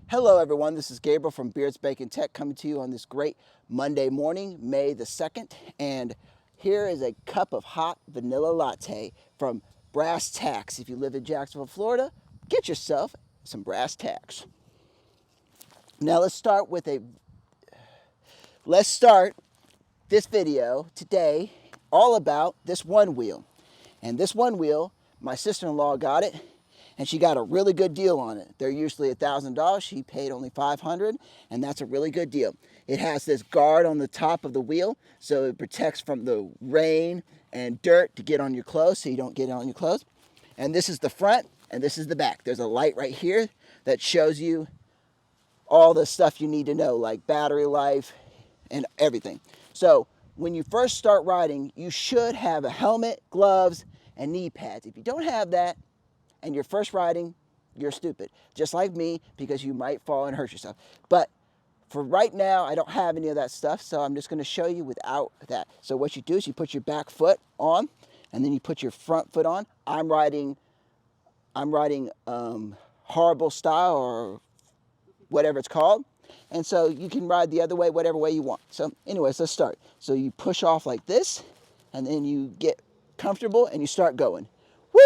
Hello everyone, this is Gabriel from Beards Bacon Tech coming to you on this great Monday morning, May the 2nd. And here is a cup of hot vanilla latte from Brass Tacks. If you live in Jacksonville, Florida, get yourself some Brass Tacks. Now let's start this video today all about this one wheel. And this one wheel, my sister-in-law got it, and she got a really good deal on it. They're usually $1,000. She paid only $500, and that's a really good deal. It has this guard on the top of the wheel, so it protects from the rain and dirt to get on your clothes, so you don't get it on your clothes. And this is the front, and this is the back. There's a light right here that shows you all the stuff you need to know, like battery life and everything. So when you first start riding, you should have a helmet, gloves, and knee pads. If you don't have that, and you're first riding, you're stupid. Just like me, because you might fall and hurt yourself. But for right now, I don't have any of that stuff, so I'm just gonna show you without that. So what you do is you put your back foot on, and then you put your front foot on. I'm riding horrible style, or whatever it's called. And so you can ride the other way, whatever way you want. So anyways, let's start. So you push off like this, and then you get comfortable, and you start going. Whee!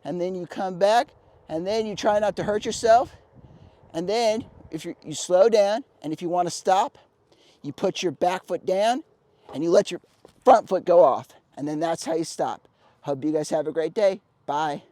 And then you come back, and then you try not to hurt yourself. And then if you slow down, and if you want to stop, you put your back foot down, and you let your front foot go off. And then that's how you stop. Hope you guys have a great day. Bye.